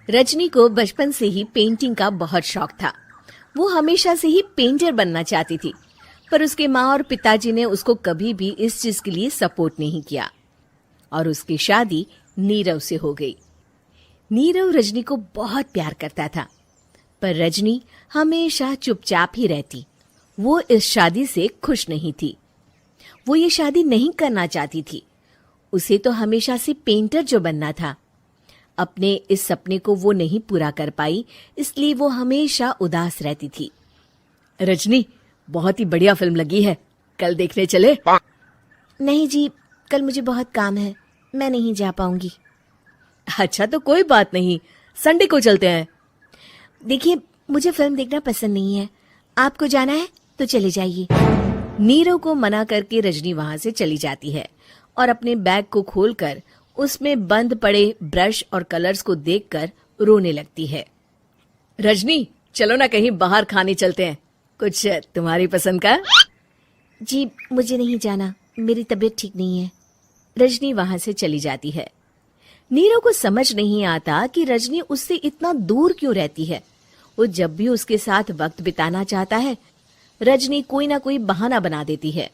रजनी को बचपन से ही पेंटिंग का बहुत शौक था। वो हमेशा से ही पेंटर बनना चाहती थी, पर उसके माँ और पिताजी ने उसको कभी भी इस चीज के लिए सपोर्ट नहीं किया और उसकी शादी नीरव से हो गई। नीरव रजनी को बहुत प्यार करता था, पर रजनी हमेशा चुपचाप ही रहती। वो इस शादी से खुश नहीं थी। वो ये शादी नहीं करना चाहती थी। उसे तो हमेशा से पेंटर जो बनना था। अपने इस सपने को वो नहीं पूरा कर पाई, इसलिए वो हमेशा उदास रहती थी। रजनी, बहुत ही बढ़िया फिल्म लगी है, कल देखने चले? नहीं जी, कल मुझे बहुत काम है, मैं नहीं जा पाऊंगी। अच्छा तो कोई बात नहीं, संडे को चलते हैं। देखिए, मुझे फिल्म देखना पसंद नहीं है। आपको जाना है तो चले जाइए। नीरव को मना करके रजनी वहां से चली जाती है और अपने बैग को खोलकर उसमें बंद पड़े ब्रश और कलर्स को देखकर रोने लगती है। रजनी, चलो ना कहीं बाहर खाने चलते हैं, कुछ तुम्हारी पसंद का। जी, मुझे नहीं जाना, मेरी तबीयत ठीक नहीं है। रजनी वहां से चली जाती है। नीरव को समझ नहीं आता कि रजनी उससे इतना दूर क्यों रहती है। वो जब भी उसके साथ वक्त बिताना चाहता है, रजनी कोई ना कोई बहाना बना देती है।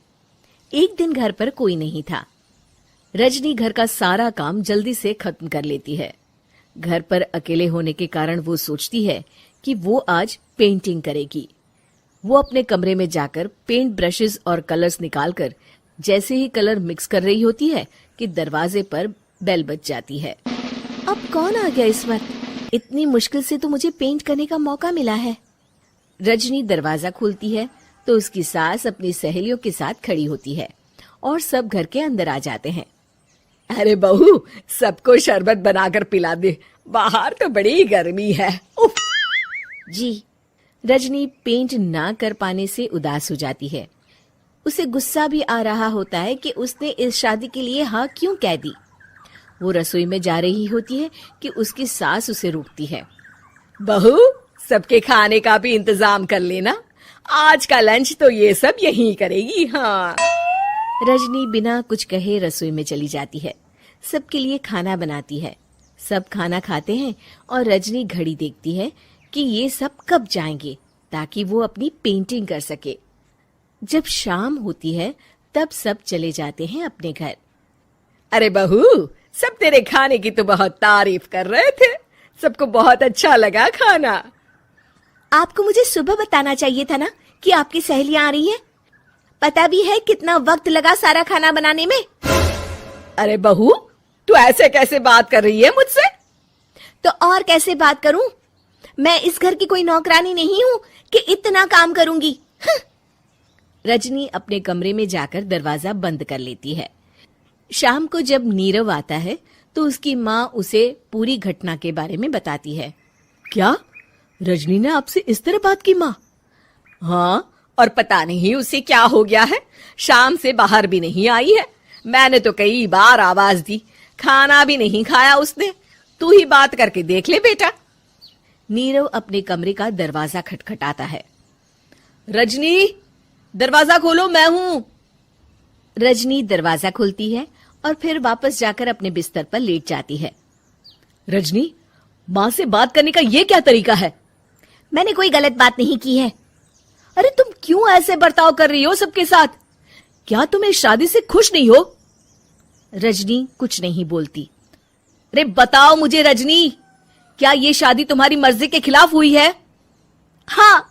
एक दिन घर पर कोई नहीं था। रजनी घर का सारा काम जल्दी से खत्म कर लेती है। घर पर अकेले होने के कारण वो सोचती है कि वो आज पेंटिंग करेगी। वो अपने कमरे में जाकर पेंट ब्रशेस और कलर्स निकालकर जैसे ही कलर मिक्स कर रही होती है कि दरवाजे पर बेल बज जाती है। अब कौन आ गया इस वक्त? इतनी मुश्किल से तो मुझे पेंट करने का मौका मिला है। रजनी दरवाजा खोलती है तो उसकी सास अपनी सहेलियों के साथ खड़ी होती है और सब घर के अंदर आ जाते हैं। अरे बहू, सबको शरबत बनाकर पिला दे, बाहर तो बड़ी गर्मी है। उफ। जी। रजनी पेंट ना कर पाने से उदास हो जाती है। उसे गुस्सा भी आ रहा होता है कि उसने इस शादी के लिए हाँ क्यों कह दी। वो रसोई में जा रही होती है कि उसकी सास उसे रोकती है। बहू, सबके खाने का भी इंतजाम कर लेना, आज का लंच तो ये सब यहीं करेगी। हाँ। रजनी बिना कुछ कहे रसोई में चली जाती है। सबके लिए खाना बनाती है। सब खाना खाते हैं और रजनी घड़ी देखती है कि ये सब कब जाएंगे ताकि वो अपनी पेंटिंग कर सके। जब शाम होती है तब सब चले जाते हैं अपने घर। अरे बहू, सब तेरे खाने की तो बहुत तारीफ कर रहे थे, सबको बहुत अच्छा लगा खाना। आपको मुझे सुबह बताना चाहिए था ना कि आपकी सहेलियां आ रही हैं। पता भी है कितना वक्त लगा सारा खाना बनाने में। अरे बहू, तू ऐसे कैसे बात कर रही है मुझसे? तो और कैसे बात करूं? मैं इस घर की कोई नौकरानी नहीं हूं कि इतना काम करूंगी। रजनी अपने कमरे में जाकर दरवाजा बंद कर लेती है। शाम को जब नीरव आता है तो उसकी माँ उसे पूरी घटना के बारे में बताती है। क्या रजनी ने आपसे इस तरह बात की माँ? हाँ, और पता नहीं उसे क्या हो गया है, शाम से बाहर भी नहीं आई है। मैंने तो कई बार आवाज दी, खाना भी नहीं खाया उसने। तू ही बात करके देख ले बेटा। नीरव अपने कमरे का दरवाजा खटखटाता है। रजनी, दरवाजा खोलो, मैं हूं। रजनी दरवाजा खोलती है और फिर वापस जाकर अपने बिस्तर पर लेट जाती है। रजनी, माँ से बात करने का ये क्या तरीका है? मैंने कोई गलत बात नहीं की है। अरे तुम क्यों ऐसे बर्ताव कर रही हो सबके साथ? क्या तुम इस शादी से खुश नहीं हो? रजनी कुछ नहीं बोलती। अरे बताओ मुझे रजनी, क्या ये शादी तुम्हारी मर्जी के खिलाफ हुई है? हाँ,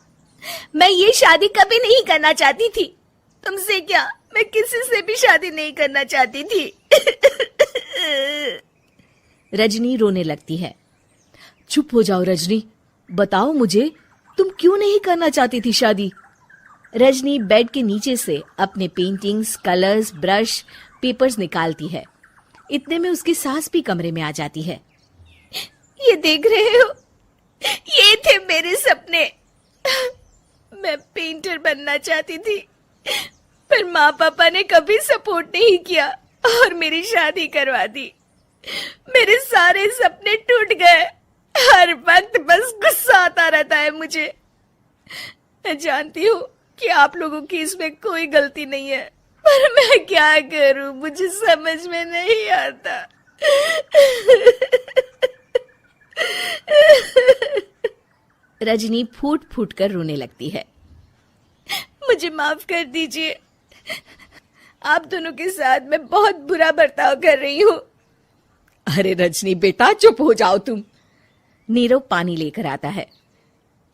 मैं ये शादी कभी नहीं करना चाहती थी। तुमसे क्या, मैं किसी से भी शादी नहीं करना चाहती थी। रजनी रोने लगती है। चुप हो जाओ रजनी, बताओ मुझे, तुम क्यों नहीं करना चाहती थी शादी? रजनी बेड के नीचे से अपने पेंटिंग्स, कलर्स, ब्रश, पेपर्स निकालती है। इतने में उसकी सास भी कमरे में आ जाती है। ये देख रहे हो, ये थे मेरे सपने। मैं पेंटर बनना चाहती थी, पर माँ पापा ने कभी सपोर्ट नहीं किया और मेरी शादी करवा दी। मेरे सारे सपने टूट गए। हर वक्त बस गुस्सा आता रहता है मुझे। मैं जानती हूँ कि आप लोगों की इसमें कोई गलती नहीं है, पर मैं क्या करूं, मुझे समझ में नहीं आता। रजनी फूट फूट कर रोने लगती है। मुझे माफ कर दीजिए, आप दोनों के साथ मैं बहुत बुरा बर्ताव कर रही हूँ। अरे रजनी बेटा, चुप हो जाओ तुम। नीरव पानी लेकर आता है।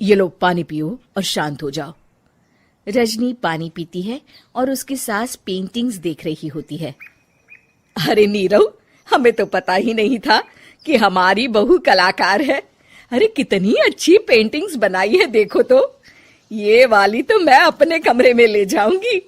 ये लो पानी पियो और शांत हो जाओ। रजनी पानी पीती है और उसकी सास पेंटिंग्स देख रही होती है। अरे नीरव, हमें तो पता ही नहीं था कि हमारी बहू कलाकार है। अरे कितनी अच्छी पेंटिंग्स बनाई है, देखो तो। ये वाली तो मैं अपने कमरे में ले जाऊंगी।